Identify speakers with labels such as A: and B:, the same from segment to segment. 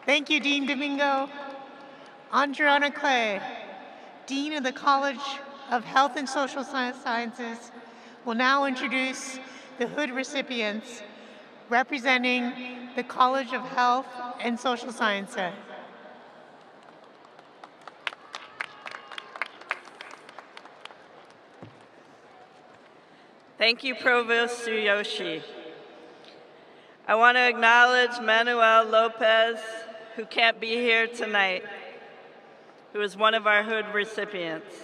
A: Thank you, Dean Domingo. Andriana Clay, Dean of the College of Health and Social Sciences, will now introduce the hood recipients representing the College of Health and Social Sciences.
B: Thank you, Provost Tsuyoshi. I want to acknowledge Manuel Lopez, who can't be here tonight, who is one of our hood recipients.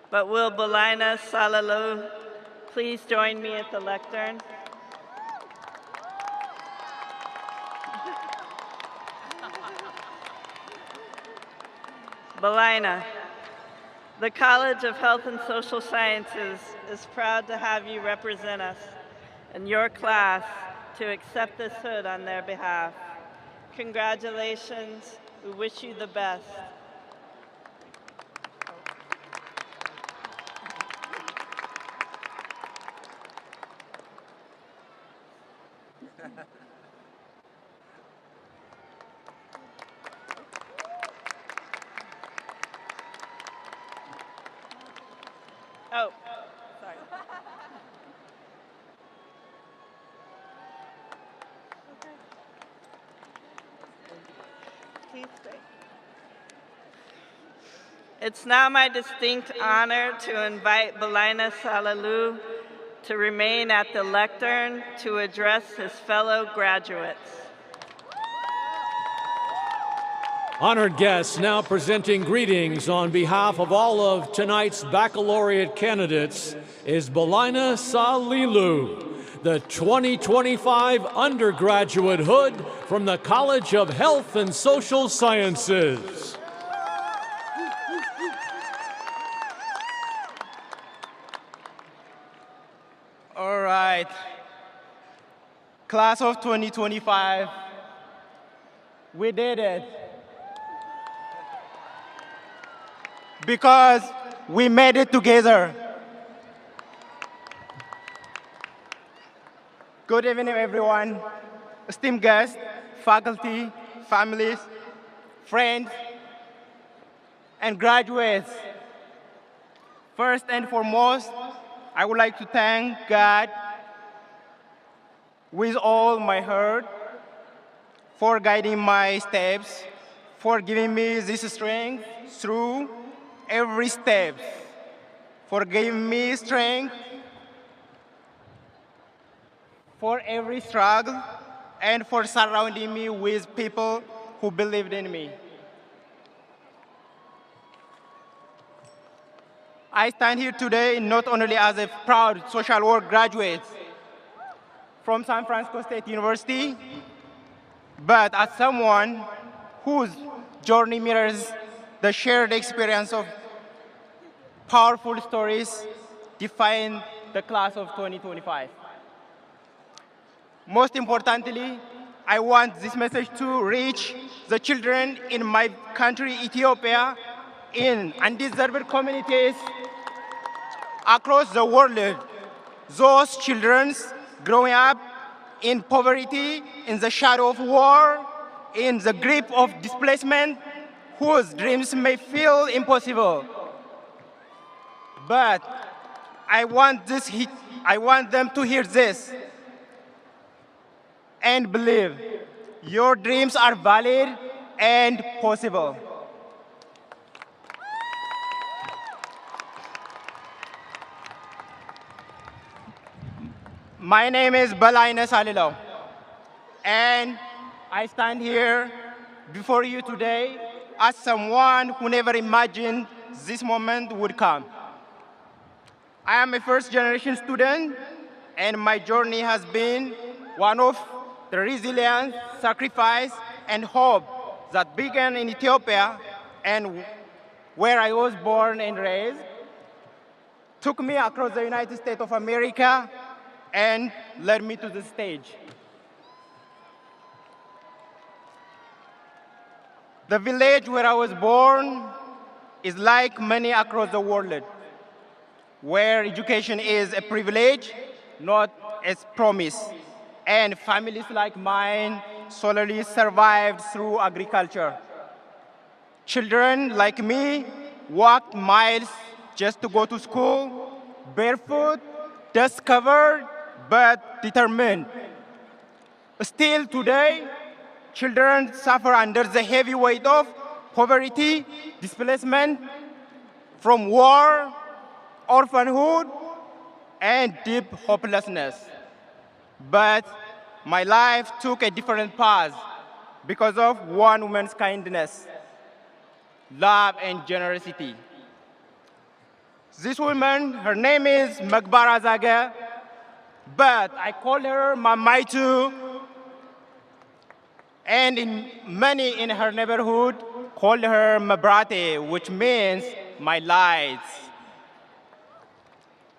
B: But will Belayneh Salilew please join me at the lectern? Belayneh, the College of Health and Social Sciences is proud to have you represent us and your class to accept this hood on their behalf. Congratulations. We wish you the best. Oh, sorry. Please stay. It's now my distinct honor to invite Belayneh Salilew to remain at the lectern to address his fellow graduates.
C: Honored guests, now presenting greetings on behalf of all of tonight's baccalaureate candidates is Belayneh Salilew, the 2025 undergraduate hood from the College of Health and Social Sciences.
D: All right. Class of 2025, we did it. Because we made it together. Good evening, everyone. Esteemed guests, faculty, families, friends, and graduates. First and foremost, I would like to thank God with all my heart for guiding my steps, for giving me this strength through every step, for giving me strength for every struggle, and for surrounding me with people who believed in me. I stand here today not only as a proud social work graduate from San Francisco State University, but as someone whose journey mirrors the shared experience of powerful stories define the class of 2025. Most importantly, I want this message to reach the children in my country, Ethiopia, in undeserved communities across the world. Those children growing up in poverty, in the shadow of war, in the grip of displacement, whose dreams may feel impossible. But I want them to hear this and believe your dreams are valid and possible. My name is Belayneh Salilew, and I stand here before you today as someone who never imagined this moment would come. I am a first-generation student, and my journey has been one of the resilience, sacrifice, and hope that began in Ethiopia and where I was born and raised, took me across the United States of America, and led me to the stage. The village where I was born is like many across the world, where education is a privilege, not a promise. And families like mine solely survived through agriculture. Children like me walked miles just to go to school, barefoot, dust covered, but determined. Still today, children suffer under the heavy weight of poverty, displacement from war, orphanhood, and deep hopelessness. But my life took a different path because of one woman's kindness, love, and generosity. This woman, her name is Magbara Zaga, but I call her Mamaitu, and many in her neighborhood called her Mabrate, which means my lights.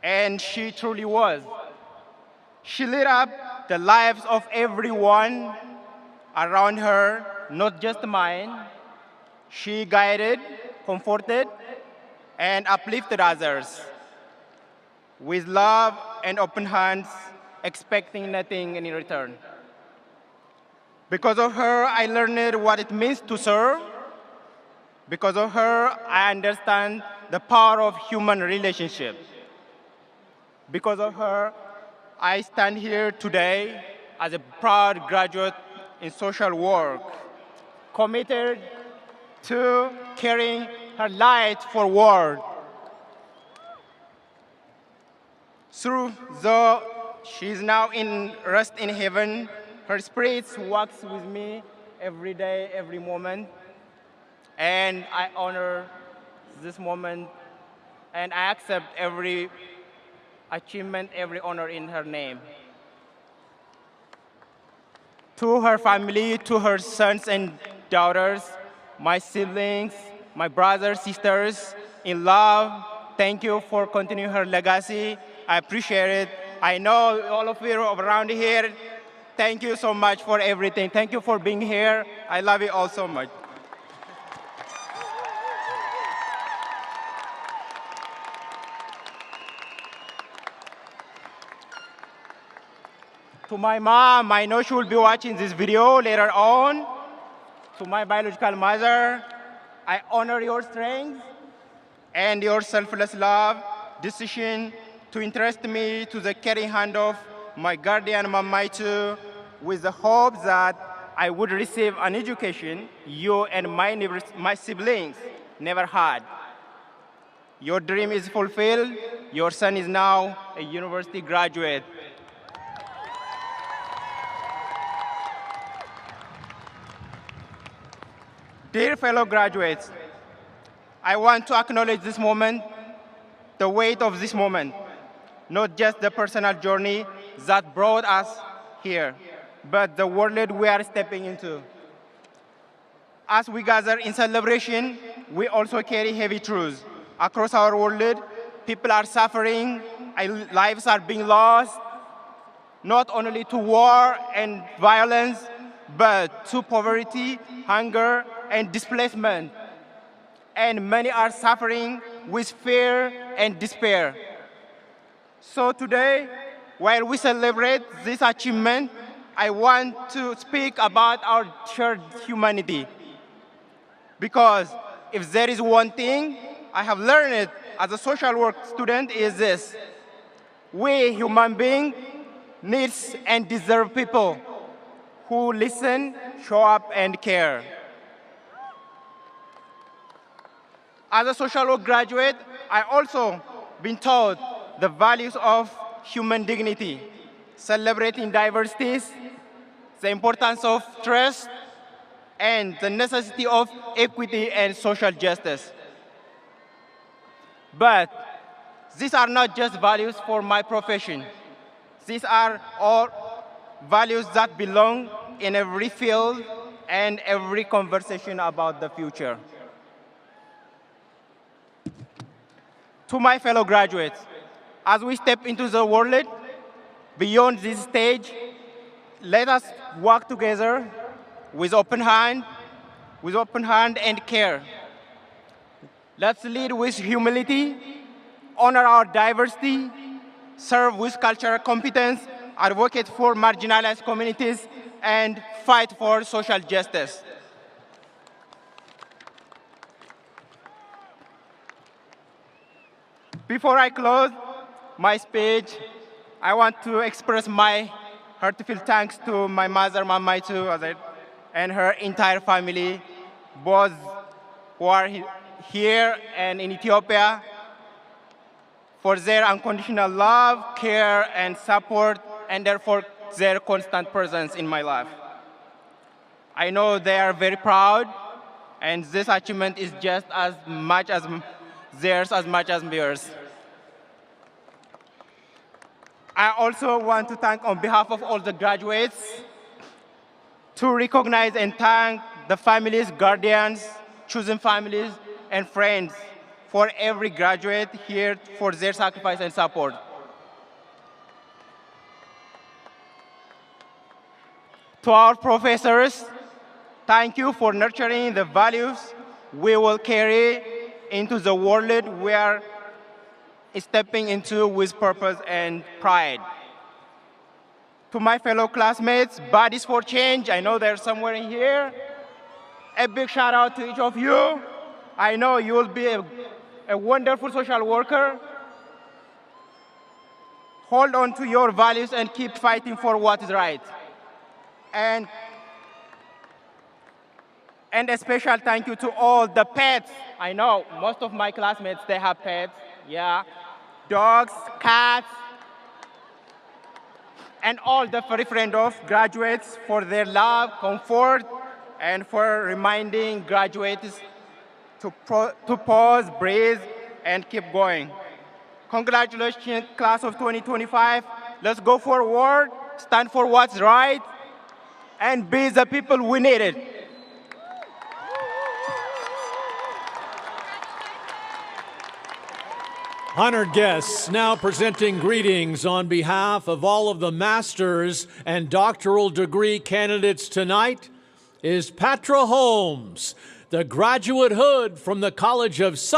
D: And she truly was. She lit up the lives of everyone around her, not just mine. She guided, comforted, and uplifted others with love and open hands, expecting nothing in return. Because of her, I learned what it means to serve. Because of her, I understand the power of human relationships. Because of her, I stand here today as a proud graduate in social work, committed to carrying her light forward. Though she is now in rest in heaven, her spirit walks with me every day, every moment. And I honor this moment, and I accept every achievement, every honor in her name. To her family, to her sons and daughters, my siblings, my brothers, sisters, in love, thank you for continuing her legacy. I appreciate it. I know all of you around here, thank you so much for everything. Thank you for being here. I love you all so much. To my mom, I know she will be watching this video later on. To my biological mother, I honor your strength and your selfless love, decision to entrust me to the caring hand of my guardian, Mamaitu, with the hope that I would receive an education you and my siblings never had. Your dream is fulfilled. Your son is now a university graduate. Dear fellow graduates, I want to acknowledge this moment, the weight of this moment, not just the personal journey that brought us here, but the world we are stepping into. As we gather in celebration, we also carry heavy truths. Across our world, people are suffering, lives are being lost, not only to war and violence, but to poverty, hunger, and displacement. And many are suffering with fear and despair. So today, while we celebrate this achievement, I want to speak about our shared humanity. Because if there is one thing I have learned as a social work student is this: we human beings need and deserve people who listen, show up, and care. As a social work graduate, I also been taught the values of human dignity, celebrating diversities, the importance of trust, and the necessity of equity and social justice. But these are not just values for my profession. These are all values that belong in every field and every conversation about the future. To my fellow graduates, as we step into the world beyond this stage, let us work together with open hand and care. Let's lead with humility, honor our diversity, serve with cultural competence, advocate for marginalized communities, and fight for social justice. Before I close my speech, I want to express my heartfelt thanks to my mother, Mamaitu, and her entire family, both who are here and in Ethiopia, for their unconditional love, care, and support, and therefore their constant presence in my life. I know they are very proud, and this achievement is just as much as theirs as much as yours. I also want to thank, on behalf of all the graduates, to recognize and thank the families, guardians, chosen families, and friends for every graduate here for their sacrifice and support. To our professors, thank you for nurturing the values we will carry into the world we are stepping into with purpose and pride. To my fellow classmates, Bodies for Change, I know they're somewhere in here. A big shout out to each of you. I know you will be a wonderful social worker. Hold on to your values and keep fighting for what is right. And a special thank you to all the pets. I know most of my classmates, they have pets, yeah. Dogs, cats, and all the furry friends of graduates for their love, comfort, and for reminding graduates to pause, breathe, and keep going. Congratulations, class of 2025. Let's go forward, stand for what's right, and be the people we needed.
C: Honored guests, now presenting greetings on behalf of all of the master's and doctoral degree candidates tonight is Patra Holmes, the graduate hood from the College of Science.